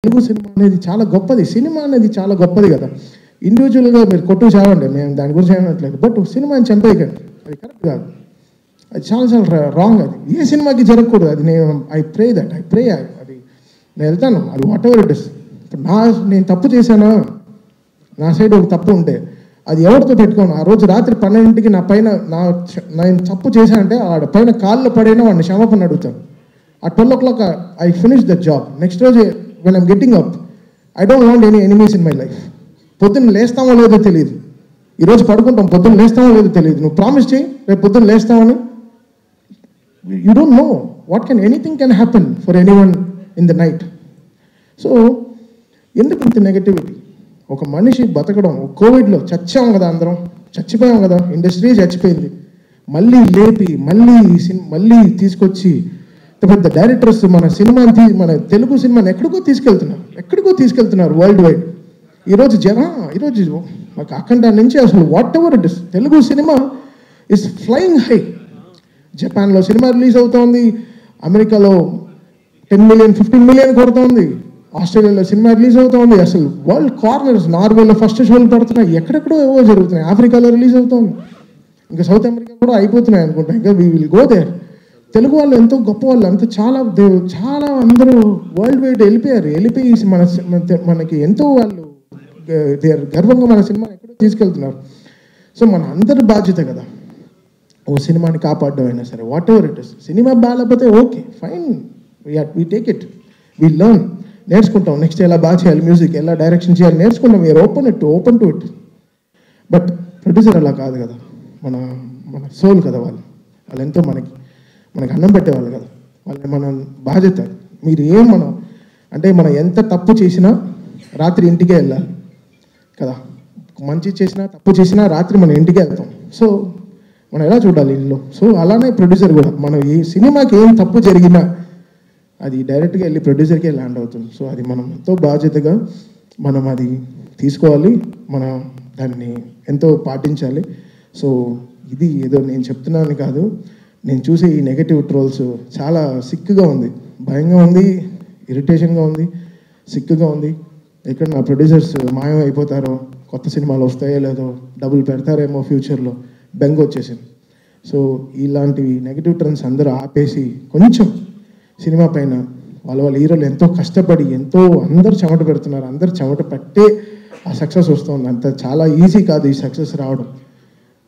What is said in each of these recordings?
Telugu cinema అనేది చాలా గొప్పది. సినిమా అనేది చాలా గొప్పది కదా. ఇండివిజువల్గా మీరు కొట్టు చావండి, మేము దాని గురించి ఏమనట్లేదు. బట్ సినిమాని చంపేయకండి, అది కరెక్ట్ కాదు. అది చాలా చాలా రాంగ్. అది ఏ సినిమాకి జరగకూడదు. అది నేను ఐ ప్రే అది నేను వెళ్తాను. అది వాట్ ఎవర్ ఇట్ ఇస్. నేను తప్పు చేశానా, నా సైడ్ ఒక తప్పు ఉంటే అది ఎవరితో పెట్టుకోను. ఆ రోజు రాత్రి 12ంటికి నా పైన నేను తప్పు చేశానంటే ఆ పైన కాళ్ళు పడైనా వాడిని క్షమాపణ అడుగుతాను. ఆ 12 o'clock I finish the job. Next రోజు when I'm getting up, I don't want any enemies in my life. పొద్దున్న లేస్తామో లేదో తెలియదు, ఈరోజు పడుకుంటాం, పొద్దున్న లేస్తామో లేదో తెలియదు. నువ్వు ప్రామిస్ చేయి రేపు పొద్దున్న లేస్తామని. You don't know what can, anything can happen for anyone in the night. So ఎందుకు ఇంత నెగటివిటీ? ఒక మనిషి బతకడం, కోవిడ్లో చచ్చాం కదా, అందరం చచ్చిపోయాం కదా, ఇండస్ట్రీ చచ్చిపోయింది. మళ్ళీ లేపి మళ్ళీ తీసుకొచ్చి పెద్ద డైరెక్టర్స్ మన సినిమాని మన తెలుగు సినిమాని ఎక్కడికో తీసుకెళ్తున్నారు వరల్డ్ వైడ్. ఈరోజు మాకు అఖండ నుంచి అసలు what ever it is, Telugu cinema is flying high. జపాన్లో సినిమా రిలీజ్ అవుతోంది, అమెరికాలో 10 million 15 million కొడుతోంది, ఆస్ట్రేలియాలో సినిమా రిలీజ్ అవుతోంది. అసలు వరల్డ్ కార్నర్స్, నార్వేలో ఫస్ట్ షోలు పడుతున్నాయి, ఎక్కడెక్కడో ఏవో జరుగుతున్నాయి, ఆఫ్రికాలో రిలీజ్ అవుతోంది, ఇంకా సౌత్ అమెరికా కూడా అయిపోతున్నాయి అనుకుంటా. ఇంకా we will go there. Telugu వాళ్ళు ఎంతో గొప్ప వాళ్ళు, అంత చాలా అందరూ వరల్డ్ వైడ్ వెళ్ళిపోయి మనకి ఎంతో వాళ్ళు గర్వంగా మన సినిమాని ఎక్కడో తీసుకెళ్తున్నారు. సో మన అందరి బాధ్యత కదా ఓ సినిమాని కాపాడడం అయినా సరే, whatever it is. Cinema బాగాలేకపోతే okay fine, we take it, we learn, నేర్చుకుంటాం. నెక్స్ట్ ఎలా బాగా చేయాలి, మ్యూజిక్ ఎలా డైరెక్షన్ చేయాలి నేర్చుకుంటాం. We are open to it. But producer అలా కాదు కదా, మన సోల్ కదా వాళ్ళు ఎంతో మనకి అన్నం పెట్టేవాళ్ళు కదా, మన బాధ్యత. మనం ఎంత తప్పు చేసినా రాత్రి ఇంటికే వెళ్ళాలి కదా, మంచి చేసినా తప్పు చేసినా రాత్రి మనం ఇంటికే వెళ్తాం. సో మనం ఎలా చూడాలి ఇల్లు. సో అలానే ప్రొడ్యూసర్ కూడా, మనం ఈ సినిమాకి ఏం తప్పు జరిగినా అది డైరెక్ట్గా వెళ్ళి ప్రొడ్యూసర్కే ల్యాండ్ అవుతుంది. సో అది మనం ఎంతో బాధ్యతగా మనం అది తీసుకోవాలి, మనం దాన్ని ఎంతో పాటించాలి. సో ఇది ఏదో నేను చెప్తున్నాను కాదు, నేను చూసే ఈ నెగటివ్ ట్రోల్స్ చాలా సిక్గా ఉంది, భయంగా ఉంది, ఇరిటేషన్గా ఉంది, సిక్గా ఉంది. ఎక్కడ నా ప్రొడ్యూసర్స్ మాయం అయిపోతారో, కొత్త సినిమాలు వస్తాయో లేదో, డబ్బులు పెడతారేమో ఫ్యూచర్లో, బెంగ వచ్చేసింది. సో ఇలాంటివి నెగటివ్ ట్రెండ్స్ అందరూ ఆపేసి కొంచెం సినిమా పైన వాళ్ళ హీరోలు ఎంతో కష్టపడి అందరు చెమట పెడుతున్నారు, అందరు చెమట పట్టే ఆ సక్సెస్ వస్తుంది. అంత చాలా ఈజీ కాదు ఈ సక్సెస్ రావడం,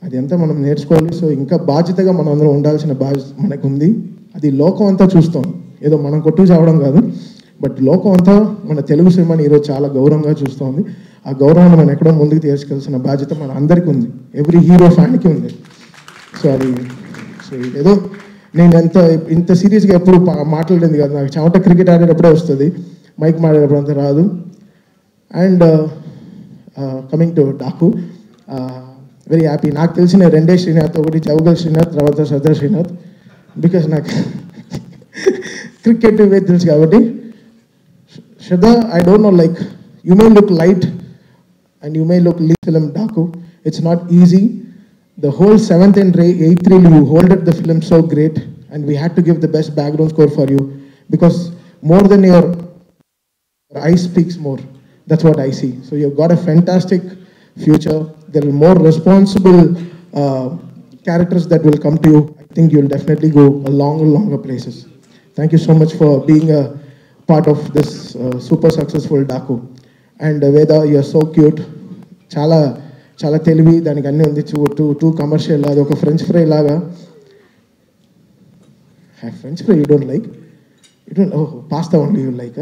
అది అంతా మనం నేర్చుకోవాలి. సో ఇంకా బాధ్యతగా మనం అందరం ఉండాల్సిన బాధ్యత మనకు ఉంది. అది లోకం అంతా చూస్తాం, ఏదో మనం కొట్టు చావడం కాదు, బట్ లోకం అంతా మన తెలుగు సినిమాని ఈరోజు చాలా గౌరవంగా చూస్తుంది. ఆ గౌరవాన్ని మనం ఎక్కడో ముందుకు తీసుకెళ్లాల్సిన బాధ్యత మన అందరికీ ఉంది, ఎవ్రీ హీరో ఫ్యాన్కి ఉంది. సో ఏదో నేను ఇంత సీరియస్గా ఎప్పుడు మాట్లాడింది కాదు, నాకు చెమట క్రికెట్ ఆడేటప్పుడే వస్తుంది, మైక్ మాడేటప్పుడు అంతా రాదు. And coming to Daaku, very happy. నాకు తెలిసిన రెండే శ్రీనాథ్, ఒకటి చౌగల్ శ్రీనాథ్, తర్వాత సర్దార్ శ్రీనాథ్, బికాస్ నాకు క్రికెట్ తెలుసు కాబట్టి. Shraddha, I don't know, like, you may look light and you may look lead film Daku. It's not easy. The whole 7th and 8th reel, you holded the film so great, and we had to give the best background score for you, because more than your eyes speaks more. That's what I see. So you've got a fantastic future. There are more responsible characters that will come to you. I think you'll definitely go a longer places. Thank you so much for being a part of this super successful Daku. And Veda, you're so cute. Chala తెలివి, దానికి అన్నీ ఉంది. Two commercial, అది ఒక French fry లాగా. French fry you don't like? You don't? Oh, pasta only you like?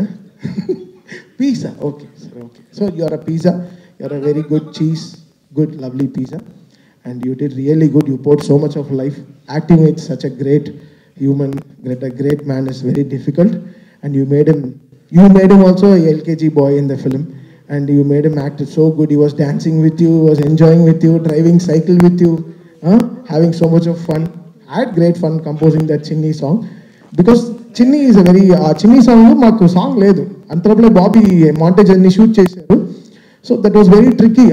Pizza, okay, sir, okay. So you're a pizza, you're a very good cheese, good lovely pizza, and you did really good. You poured so much of life. Acting with such a great human, a great man is very difficult, and you made him also a LKG boy in the film, and you made him act so good. He was dancing with you, was enjoying with you, driving cycle with you, having so much of fun. I had great fun composing that Chinni song, because Chinni is a very Chinni song maaku song ledu, antapule Bobby montage anni shoot chesaru. So that was very tricky.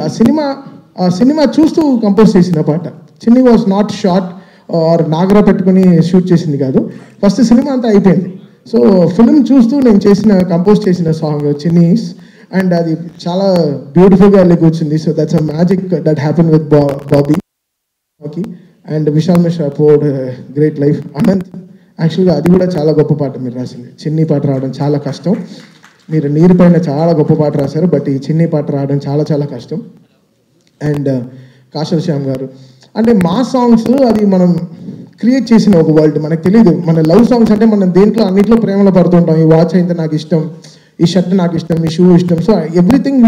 ఆ cinema చూస్తూ compose చేసిన పాట. Chinni was not shot or నాగరా పెట్టుకుని shoot చేసింది కాదు. First cinema అంతా అయిపోయింది, so film చూస్తూ నేను కంపోజ్ చేసిన సాంగ్ చిన్నీస్, అండ్ అది చాలా బ్యూటిఫుల్గా వెళ్ళి కూర్చుంది. So that's a magic that happen with Bobby and Vishal Mishra పోడ్ గ్రేట్ లైఫ్. అనంత్ యాక్చువల్గా అది కూడా చాలా గొప్ప పాట మీరు రాసింది. చిన్ని పాట రావడం చాలా కష్టం. మీరు నీరు పైన చాలా గొప్ప పాట రాశారు, బట్ ఈ చిన్ని పాట రావడం చాలా చాలా కష్టం. అండ్ కాశల్ శ్యామ్ గారు అంటే మా సాంగ్స్ అది మనం క్రియేట్ చేసిన ఒక వరల్డ్, మనకు తెలియదు. మన లవ్ సాంగ్స్ అంటే మనం దేంట్లో అన్నింటిలో ప్రేమలో పడుతుంటాం. ఈ వాచ్ అయితే నాకు ఇష్టం, ఈ షర్ట్ నాకు ఇష్టం, ఈ షూ ఇష్టం. సో ఎవ్రీథింగ్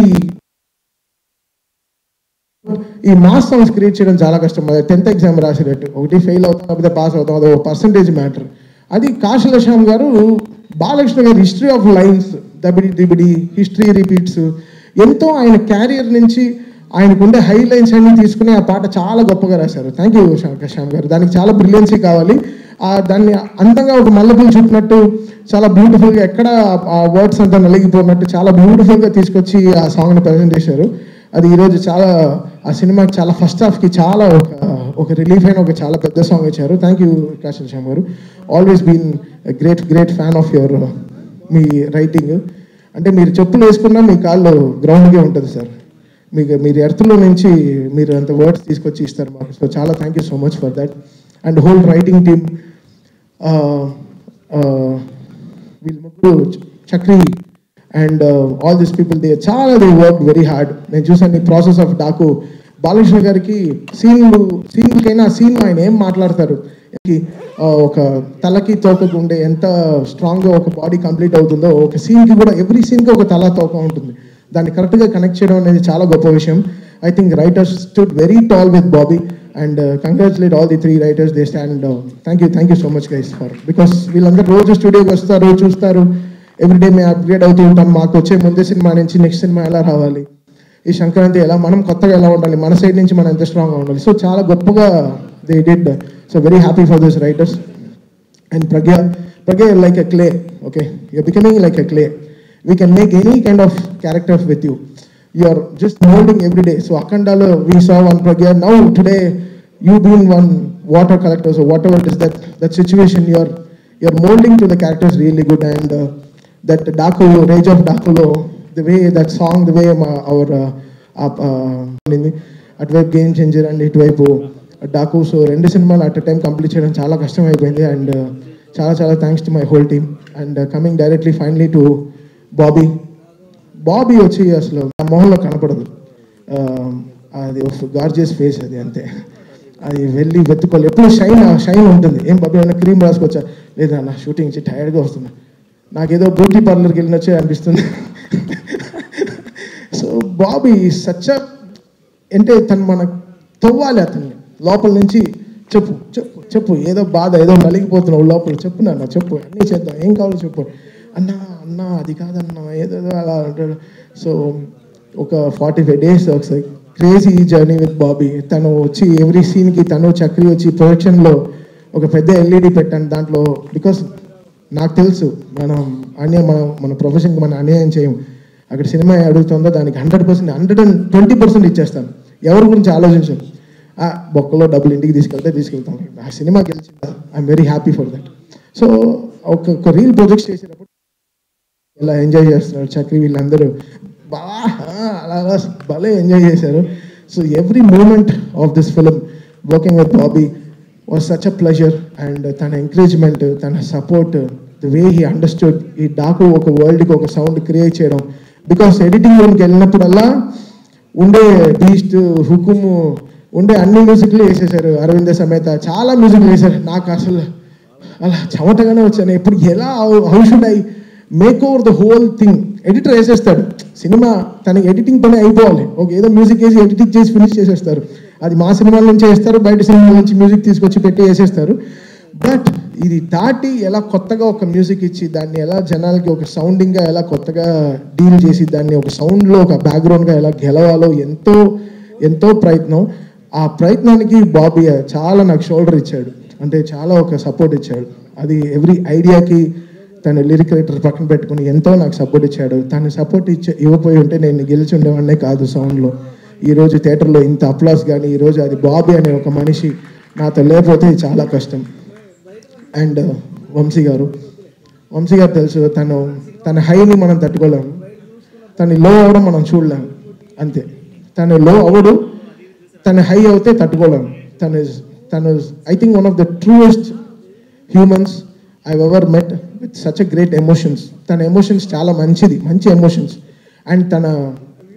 ఈ మాస్ సాంగ్స్ క్రియేట్ చేయడం చాలా కష్టం. 10th ఎగ్జామ్ రాసేటట్టు ఒకటి ఫెయిల్ అవుతాం లేకపోతే పాస్ అవుతాం, అది ఒక పర్సంటేజ్ మ్యాటర్. అది కాశల్ శ్యామ్ గారు బాలకృష్ణ గారు హిస్టరీ ఆఫ్ లైన్స్, దబిడి దిబిడి, హిస్టరీ రిపీట్స్, ఎంతో ఆయన క్యారియర్ నుంచి ఆయనకుండే హై లైన్స్ అన్ని తీసుకుని ఆ పాట చాలా గొప్పగా రాశారు. థ్యాంక్ యూ శ్యామ్ గారు. దానికి చాలా బ్రిలియన్సీ కావాలి. దాన్ని అందంగా ఒక మల్లెపూలు చుట్టినట్టు చాలా బ్యూటిఫుల్గా, ఎక్కడ ఆ వర్డ్స్ అంతా నలిగిపోయినట్టు చాలా బ్యూటిఫుల్గా తీసుకొచ్చి ఆ సాంగ్ని ప్రజెంట్ చేశారు. అది ఈరోజు చాలా ఆ సినిమాకి చాలా ఫస్ట్ హాఫ్కి చాలా ఒక రిలీఫ్ అయిన ఒక చాలా పెద్ద సాంగ్ ఇచ్చారు. థ్యాంక్ యూ కాశల్ శ్యామ్ గారు. Always been great fan of your మీ రైటింగ్. అంటే మీరు చెప్పులు వేసుకున్నా మీ కాళ్ళు గ్రౌండ్గా ఉంటుంది సార్. మీరు ఎర్త్లో నుంచి మీరు అంత వర్డ్స్ తీసుకొచ్చి ఇస్తారు మాకు. సో చాలా thank you so much for that. And whole writing team, వీళ్ళు ముగ్గురు, Chakri and all this people, they work very hard. నేను చూసాను ఈ ప్రాసెస్ ఆఫ్ డాకు. బాలకృష్ణ గారికి సీన్కైనా సీన్ ఆయన ఏం మాట్లాడతారు, ఒక తలకి తోకకు ఉండే ఎంత స్ట్రాంగ్గా ఒక బాడీ కంప్లీట్ అవుతుందో, ఒక సీన్కి కూడా ఎవ్రీ సీన్కి ఒక తల తోక ఉంటుంది. దాన్ని కరెక్ట్గా కనెక్ట్ చేయడం అనేది చాలా గొప్ప విషయం. I think writers stood very tall with Bobby and congratulate all the 3 writers. They stand. Thank you so much guys for, because వీళ్ళందరూ రోజు స్టూడియోకి వస్తారు, చూస్తారు. ఎవ్రీడే మేము అప్గ్రేడ్ అవుతూ ఉంటాం. మాకు వచ్చే ముందే సినిమా నుంచి నెక్స్ట్ సినిమా ఎలా రావాలి, ఈ సంక్రాంతి ఎలా, మనం కొత్తగా ఎలా ఉండాలి, మన సైడ్ నుంచి మనం ఎంత స్ట్రాంగ్గా ఉండాలి. సో చాలా గొప్పగా they did. So very happy for this writers. And Pragya like a clay. Okay, you're becoming like a clay. We can make any kind of character with you. You are just molding every day. So Akhandalo, we saw one Pragya. Now today, you being one water collector, so whatever it is that situation, you're molding to the characters really good. And that Daku, Rage of Dakulo, the way that song, the way our at Web Game Changer and Itwaipu Daku. So rendu cinemalu at a time complete cheyadam chaala kashtam ayipoyindi. And చాలా thanks to my whole team. And coming directly finally to Bobby వచ్చి అసలు నా మొహంలో కనపడదు. అది ఒక gorgeous face, అది అంతే. అది వెళ్ళి వెతుక్కోవాలి. ఎప్పుడు షైన్ ఉంటుంది. ఏం బాబీ ఏమైనా క్రీమ్ రాసుకొచ్చా? లేదా నా షూటింగ్ నుంచి టైర్డ్గా వస్తున్నా, నాకేదో బ్యూటీ పార్లర్కి వెళ్ళిన వచ్చే అనిపిస్తుంది. సో బాబీ సచ్ అంటే తను మనకు తవ్వాలి, అతన్ని లోపల నుంచి. చెప్పు ఏదో బాధ, ఏదో నలిగిపోతున్నావు లోపల, చెప్పు నాన్న, చెప్పు, అన్నీ చేద్దాం, ఏం కావాలో చెప్పు. అన్నా అది కాదన్నా, ఏదో అలా అంటాడు. సో ఒక 45 days ఒకసారి క్రేజీ జర్నీ విత్ బాబీ. తను వచ్చి ఎవ్రీ సీన్కి తను చక్రి వచ్చి ప్రొడక్షన్లో ఒక పెద్ద LED పెట్టాను దాంట్లో. బికాస్ నాకు తెలుసు మన ప్రొఫెషన్కి మనం అన్యాయం చేయం. అక్కడ సినిమా అడుగుతుందో దానికి 100%, 120% ఇచ్చేస్తాను. ఎవరి గురించి ఆలోచించాను. బొక్కలో డబ్బులు ఇంటికి తీసుకెళ్తాం. ఆ సినిమా గెలిచిందా, I'm very happy for that. So ఒక రీల్ ప్రాజెక్ట్స్ చేసేటప్పుడు ఇలా ఎంజాయ్ చేస్తున్నారు చక్రి, వీళ్ళందరూ అలా భలే ఎంజాయ్ చేశారు. So every moment of this film working with Bobby was such a pleasure. And తన ఎంకరేజ్మెంట్, తన support, the way he understood ఈ డాకు ఒక వరల్డ్కి ఒక సౌండ్ క్రియేట్ చేయడం. బికాస్ ఎడిటింగ్ రూమ్కి వెళ్ళినప్పుడల్లా ఉండే బీస్ట్, హుకుము, ఉండే అన్ని మ్యూజిక్లు వేసేసారు. అరవింద సమేత చాలా మ్యూజిక్లు వేశారు. నాకు అసలు అలా చెమటగానే వచ్చాను. ఇప్పుడు ఎలా, how should I make over the whole thing. Editor వేసేస్తాడు సినిమా, తనకి ఎడిటింగ్ పని అయిపోవాలి. ఓకే, ఏదో మ్యూజిక్ వేసి ఎడిటింగ్ చేసి ఫినిష్ చేసేస్తారు. అది మా సినిమాల నుంచి వేస్తారు, బయట సినిమాల నుంచి మ్యూజిక్ తీసుకొచ్చి పెట్టి వేసేస్తారు. బట్ ఇది దాటి ఎలా కొత్తగా ఒక మ్యూజిక్ ఇచ్చి దాన్ని ఎలా జనాలకి ఒక సౌండింగ్గా ఎలా కొత్తగా డీల్ చేసి దాన్ని ఒక సౌండ్లో ఒక బ్యాక్గ్రౌండ్గా ఎలా గెలవాలో ఎంతో ప్రయత్నం. ఆ ప్రయత్నానికి బాబీ చాలా నాకు షోల్డర్ ఇచ్చాడు. అంటే చాలా ఒక సపోర్ట్ ఇచ్చాడు. అది ఎవ్రీ ఐడియాకి తను లిరిక్ రైటర్ పక్కన పెట్టుకుని ఎంతో నాకు సపోర్ట్ ఇచ్చాడు. తను సపోర్ట్ ఇవ్వపోయి ఉంటే నేను గెలిచి ఉండేవాడినే కాదు సౌండ్లో. ఈరోజు థియేటర్లో ఇంత అప్లాస్ కానీ ఈరోజు అది బాబీ అనే ఒక మనిషి నాతో లేకపోతే చాలా కష్టం. అండ్ వంశీ గారు వంశీ గారు తెలుసు, తన హైని మనం తట్టుకోలేము, తను లో అవ్వడం మనం చూడలేము, అంతే. తను లో అవ్వడు, తను హై అవుతే తట్టుకోలేము. తను I think one of the truest humans I ever met with such a great emotions. తన ఎమోషన్స్ చాలా మంచి ఎమోషన్స్. అండ్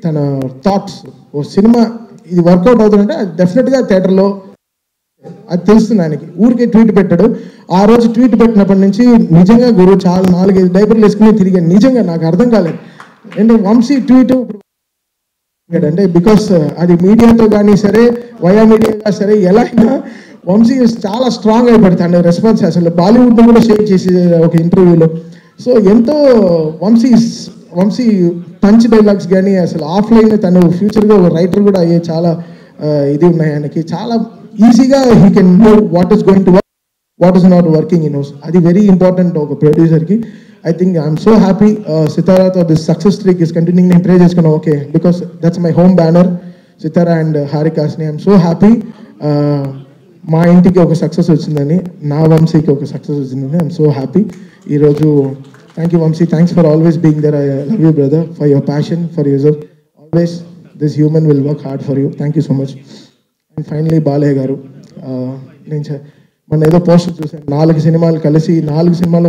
తన థాట్స్, ఓ సినిమా ఇది వర్కౌట్ అవుతుందంటే డెఫినెట్గా థియేటర్లో అది తెలుస్తుంది ఆయనకి. ఊరికే ట్వీట్ పెట్టాడు. ఆ రోజు ట్వీట్ పెట్టినప్పటి నుంచి నిజంగా గురువు చాలా 4-5 డైపర్లు వేసుకుని తిరిగాను. నిజంగా నాకు అర్థం కాలేదు అంటే వంశీ ట్వీట్ అంటే బికాస్ అది మీడియాతో కానీ సరే, వయా మీడియా సరే, ఎలా అయినా వంశీ చాలా స్ట్రాంగ్ అయిపోయాడు తన రెస్పాన్స్. అసలు బాలీవుడ్లో కూడా షేర్ చేసి ఒక ఇంటర్వ్యూలో. సో ఎంతో వంశీ పంచ్ డైలాగ్స్ కానీ అసలు ఆఫ్లైన్ తను ఫ్యూచర్గా ఒక రైటర్ కూడా అయ్యే చాలా ఇది ఉన్నాయి ఆయనకి. చాలా ఈజీగా he can know what is going to work, what is not working in house. అది వెరీ ఇంపార్టెంట్ ఒక ప్రొడ్యూసర్కి. I think I'm so happy Sitara thought this success streak is continuing. నేను ప్రే చేసుకున్నా, okay, because that's my home banner Sithara and హారికాస్ని. I'm so happy మా ఇంటికి ఒక success వచ్చిందని, నా వంశీకి ఒక సక్సెస్ వచ్చిందని. ఐఎమ్ సో హ్యాపీ ఈరోజు. Thank you Vamsi, thanks for always being there. I love you brother, for your passion, for your always. This human will work hard for you. Thank you so much. And finally Balayya గారు, నేను మొన్న ఏదో poster చూసాను, 4 సినిమాలు కలిసి 4 సినిమాలు